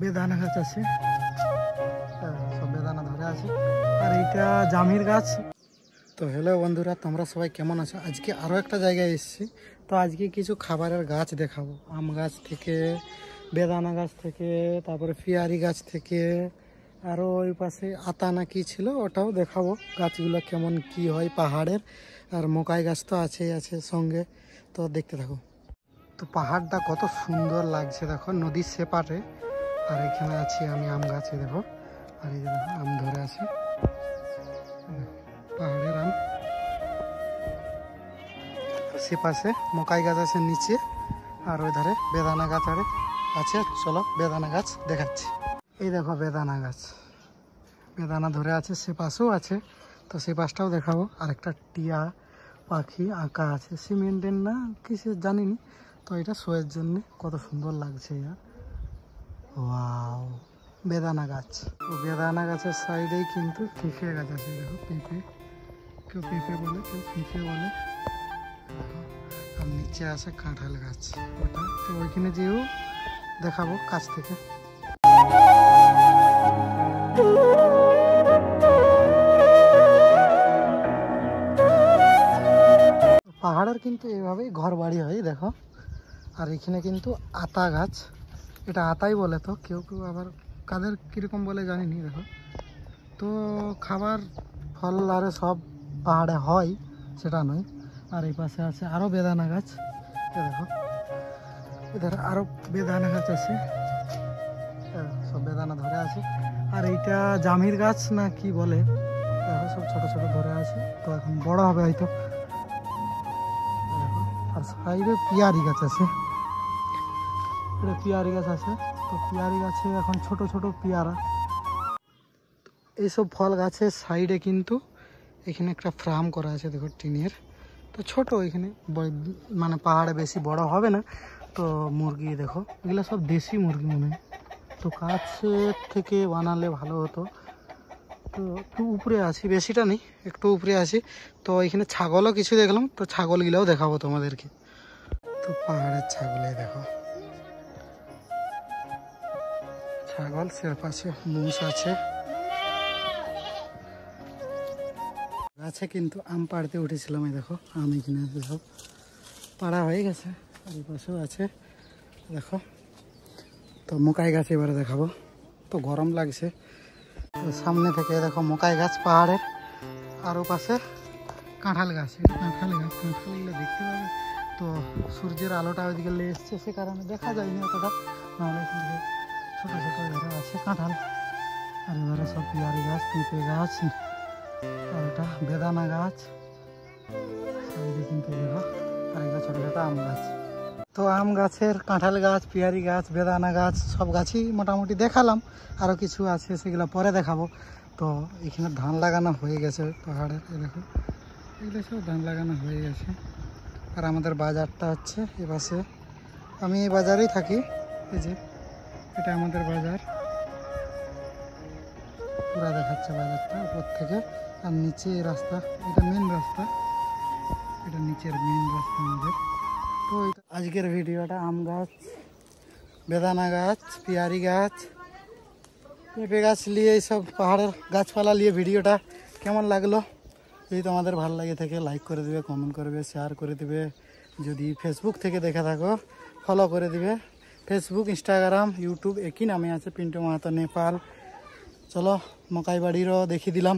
বেদানা গাছ আছে, সব বেদানা ধরে আছে। আর এইটা জামির গাছ। তো হ্যালো বন্ধুরা, তোমরা সবাই কেমন আছো? আজকে আরও একটা জায়গায় এসেছি। তো আজকে কিছু খাবারের গাছ দেখাবো, আম গাছ থেকে, বেদানা গাছ থেকে, তারপরে পিয়ারি গাছ থেকে, আরও ওই পাশে আতা না কি ছিল ওটাও দেখাবো। গাছগুলো কেমন কি হয় পাহাড়ের। আর মকাই গাছ তো আছেই আছে সঙ্গে, তো দেখতে থাকো। তো পাহাড়টা কত সুন্দর লাগছে দেখো, নদীর সেপারে। আর এখানে আছি আমি আম গাছে, দেখো। আর এই যে দেখো আম ধরে আছে, পাহাড়ের আম। সে পাশে মকাই গাছ আছে নিচে, আর ওই ধারে বেদানা গাছ আছে। চলো বেদানা গাছ দেখাচ্ছি। এই দেখো বেদানা গাছ, বেদানা ধরে আছে, সে পাশেও আছে। তো সে পাশটাও দেখাবো। আর একটা টিয়া পাখি আঁকা আছে, সিমেন্টের না কিসে জানিনি। তো এটা শোয়ের জন্য কত সুন্দর লাগছে। ওয়াও, বেদানা গাছ। তো বেদানা গাছের সাইডেই কিন্তু পেঁপে গাছ আছে, দেখো পেঁপে। কেউ পেঁপে বলে, কেউ পেঁপে বলে। আর নিচে আছে কাঁঠাল গাছ ওটা। তো ওইখানে যেও দেখাবো কাছ থেকে। পাহাড়ের কিন্তু এইভাবেই ঘর বাড়ি হয়, দেখো। আর এখানে কিন্তু আতা গাছ, এটা আতাই বলে। তো কেউ কেউ আবার কাদের কীরকম বলে জানিনি, দেখো। তো খাবার ফল আর সব পাহাড়ে হয় সেটা নয়। আর এই পাশে আছে আরও বেদানা গাছ, দেখো। এদের আরও বেদানা গাছ আছে, সব বেদানা ধরে আছে। আর এইটা জামির গাছ না কি বলে, দেখো সব ছোট ছোট ধরে আছে। তো এখন বড় হবে হয়তো। আর সাইডে পিয়ারি গাছ আছে, এটা পিয়ারি গাছ আছে। তো পিয়ারি গাছে এখন ছোট ছোট পিয়ারা। এইসব ফল গাছের সাইডে কিন্তু এখানে একটা ফার্ম করা আছে, দেখো টিনের। তো ছোট এখানে, মানে পাহাড়ে বেশি বড় হবে না। তো মুরগি দেখো, এগুলো সব দেশি মুরগি মনে হয়। তো কাছের থেকে বানালে ভালো হতো। তো একটু উপরে আছি, বেশিটা নেই, একটু উপরে আছি। তো এখানে ছাগলও কিছু দেখলাম, তো ছাগলগুলোও দেখাবো তোমাদেরকে। তো পাহাড়ের ছাগলে দেখো, ছাগল, সে পাশে মুষ আছে। গাছে কিন্তু আম পাড়তে উঠেছিলাম, এই দেখো আম এখানে আছে, সব পাড়া হয়ে গেছে। আর এই পাশেও আছে, দেখো। তো মকাই গাছ এবারে দেখাবো। তো গরম লাগছে, তো সামনে থেকে দেখো মকাই গাছ পাহাড়ের। আর ও পাশে কাঁঠাল গাছ, কাঁঠাল গাছ, কাঁঠালগুলো দেখতে পাবে। তো সূর্যের আলোটা ওইদিকে লেগে এসছে, সে কারণে দেখা যায়নি অতটা। নাহলে কিন্তু ছোটো ছোটো এধারে আছে কাঁঠাল। আর এবারে সব পিয়ারি গাছ, পেঁপে গাছ, আর এটা বেদানা গাছ সাইডে কিন্তু দেখো। আর এগুলো ছোটো ছোটো আম গাছ। তো আম গাছের, কাঁঠাল গাছ, পিয়ারি গাছ, বেদানা গাছ সব গাছই মোটামুটি দেখালাম। আরও কিছু আছে সেগুলো পরে দেখাবো। তো এখানে ধান লাগানো হয়ে গেছে পাহাড়ের, দেখো এগুলো সব ধান লাগানো হয়ে গেছে। আর আমাদের বাজারটা হচ্ছে এ পাশে, আমি এই বাজারেই থাকি। এই যে এটা আমাদের বাজার, পুরা দেখাচ্ছে বাজারটা উপর থেকে। আর নিচে রাস্তা, এটা মেন রাস্তা, এটা নিচের মেন রাস্তা আমাদের। তো আজকের ভিডিওটা আম গাছ, বেদানা গাছ, পিয়ারি গাছ, পেঁপে গাছ নিয়ে, এইসব পাহাড়ের গাছপালা নিয়ে ভিডিওটা কেমন লাগলো? যদি তোমাদের ভালো লাগে থাকে লাইক করে দেবে, কমেন্ট করবে, শেয়ার করে দেবে। যদি ফেসবুক থেকে দেখে থাকো ফলো করে দিবে। ফেসবুক, ইনস্টাগ্রাম, ইউটিউব একই নামে আছে, পিন্টু মাহাতো নেপাল। চলো মকাই বাড়িরও দেখিয়ে দিলাম।